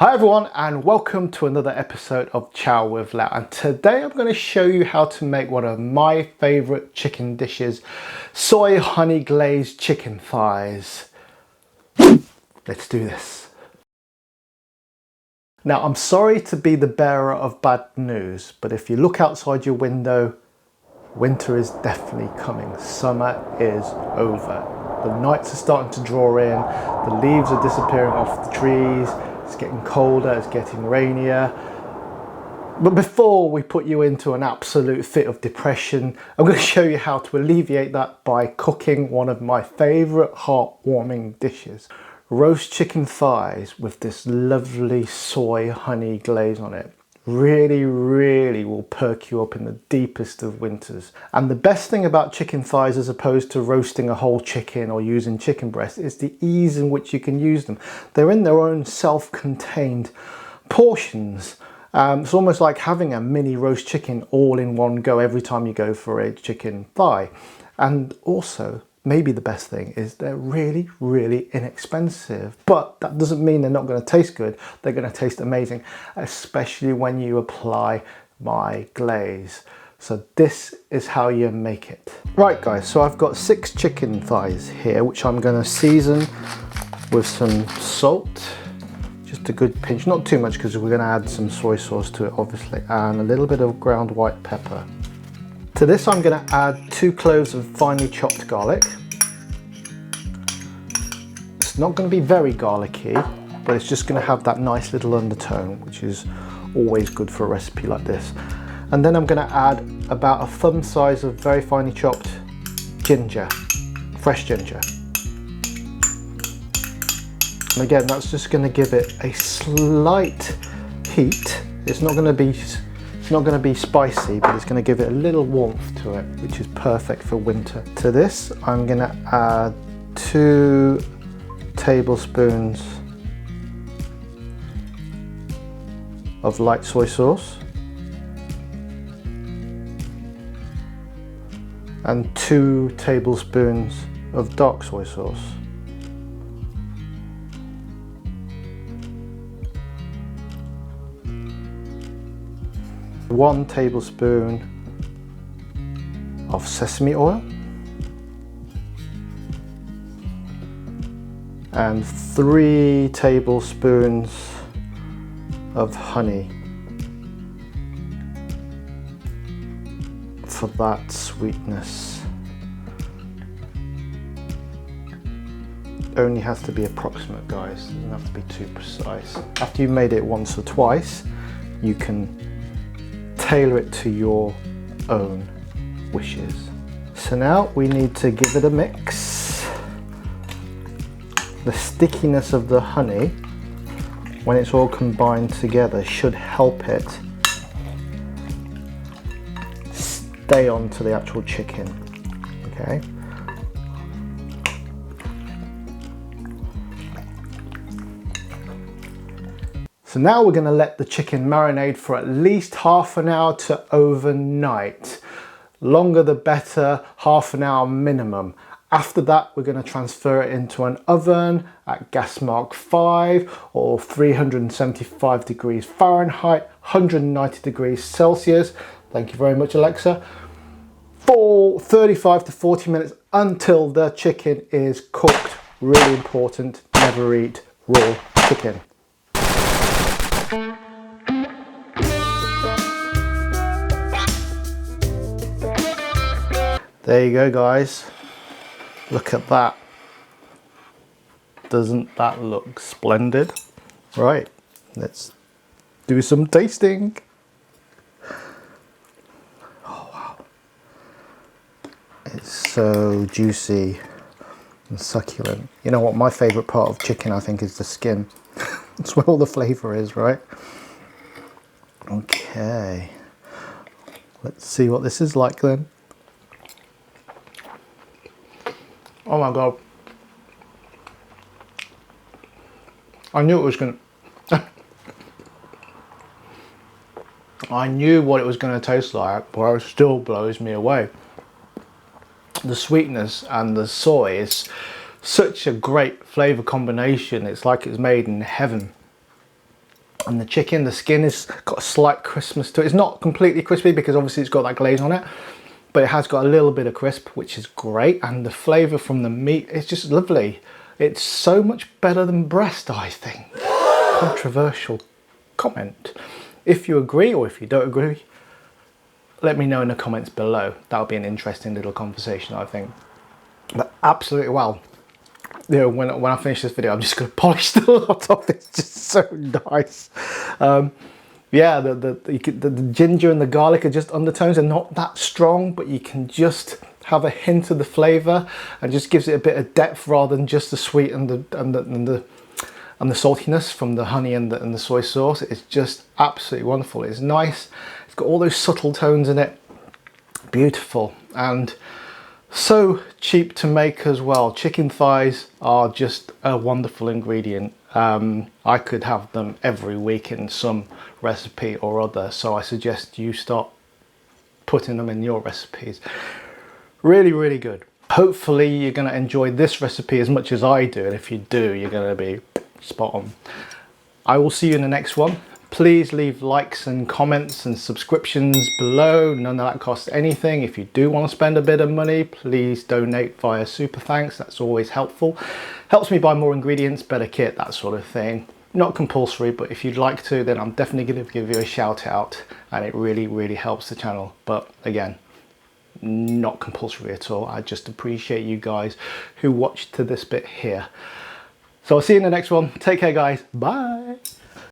Hi everyone and welcome to another episode of Chow with Lau, and today I'm going to show you how to make one of my favourite chicken dishes, soy honey glazed chicken thighs. Let's do this. Now I'm sorry to be the bearer of bad news, but if you look outside your window, winter is definitely coming. Summer is over. The nights are starting to draw in, the leaves are disappearing off the trees. It's getting colder, it's getting rainier. But before we put you into an absolute fit of depression, I'm going to show you how to alleviate that by cooking one of my favourite heartwarming dishes. Roast chicken thighs with this lovely soy honey glaze on it. Really will perk you up in the deepest of winters. And the best thing about chicken thighs, as opposed to roasting a whole chicken or using chicken breast, is the ease in which you can use them. They're in their own self-contained portions. It's almost like having a mini roast chicken all in one go every time you go for a chicken thigh. And also, maybe the best thing is they're really inexpensive, but that doesn't mean they're not going to taste good. They're going to taste amazing, especially when you apply my glaze. So this is how you make it. Right guys, so I've got 6 chicken thighs here, which I'm going to season with some salt, just a good pinch, not too much because we're going to add some soy sauce to it obviously, and a little bit of ground white pepper. To this I'm going to add 2 cloves of finely chopped garlic. It's not going to be very garlicky, but it's just going to have that nice little undertone, which is always good for a recipe like this. And then I'm going to add about a thumb size of very finely chopped ginger, fresh ginger. And again, that's just going to give it a slight heat. It's not going to be spicy, but it's going to give it a little warmth to it, which is perfect for winter. To this, I'm going to add 2 tablespoons of light soy sauce and 2 tablespoons of dark soy sauce. One tablespoon of sesame oil and 3 tablespoons of honey for that sweetness. Only has to be approximate, guys, doesn't have to be too precise. After you've made it once or twice, you can tailor it to your own wishes. So now we need to give it a mix. The stickiness of the honey, when it's all combined together, should help it stay onto the actual chicken. Okay. So now we're going to let the chicken marinate for at least half an hour to overnight. Longer the better, half an hour minimum. After that, we're going to transfer it into an oven at gas mark 5 or 375 degrees Fahrenheit, 190 degrees Celsius. Thank you very much, Alexa. For 35 to 40 minutes until the chicken is cooked. Really important, never eat raw chicken. There you go, guys. Look at that. Doesn't that look splendid? Right, let's do some tasting. Oh wow. It's so juicy and succulent. You know what, my favourite part of chicken, I think, is the skin. That's where all the flavour is, right? Okay. Let's see what this is like then. Oh my god. I knew it was gonna I knew what it was gonna taste like, but it still blows me away. The sweetness and the soy is such a great flavour combination. It's like it's made in heaven. And the chicken, the skin has got a slight crispness to it. It's not completely crispy because obviously it's got that glaze on it, but it has got a little bit of crisp, which is great. And the flavour from the meat is just lovely. It's so much better than breast, I think. Controversial comment. If you agree or if you don't agree, let me know in the comments below. That'll be an interesting little conversation, I think. But absolutely, well, you know, when I finish this video, I'm just going to polish the lot off. It's just so nice. Yeah, the ginger and the garlic are just undertones. They're not that strong, but you can just have a hint of the flavour, and just gives it a bit of depth rather than just the sweet and the saltiness from the honey and the soy sauce. It's just absolutely wonderful. It's nice. It's got all those subtle tones in it. Beautiful. And so cheap to make as well. Chicken thighs are just a wonderful ingredient. I could have them every week in some recipe or other, so I suggest you start putting them in your recipes. Really, really good. Hopefully you're going to enjoy this recipe as much as I do, and if you do, you're going to be spot on. I will see you in the next one. Please leave likes and comments and subscriptions below. None of that costs anything. If you do want to spend a bit of money, please donate via super thanks. That's always helpful. Helps me buy more ingredients, better kit, that sort of thing. Not compulsory, but if you'd like to, then I'm definitely going to give you a shout out, and it really, really helps the channel. But again, not compulsory at all. I just appreciate you guys who watched to this bit here. So I'll see you in the next one. Take care, guys. Bye.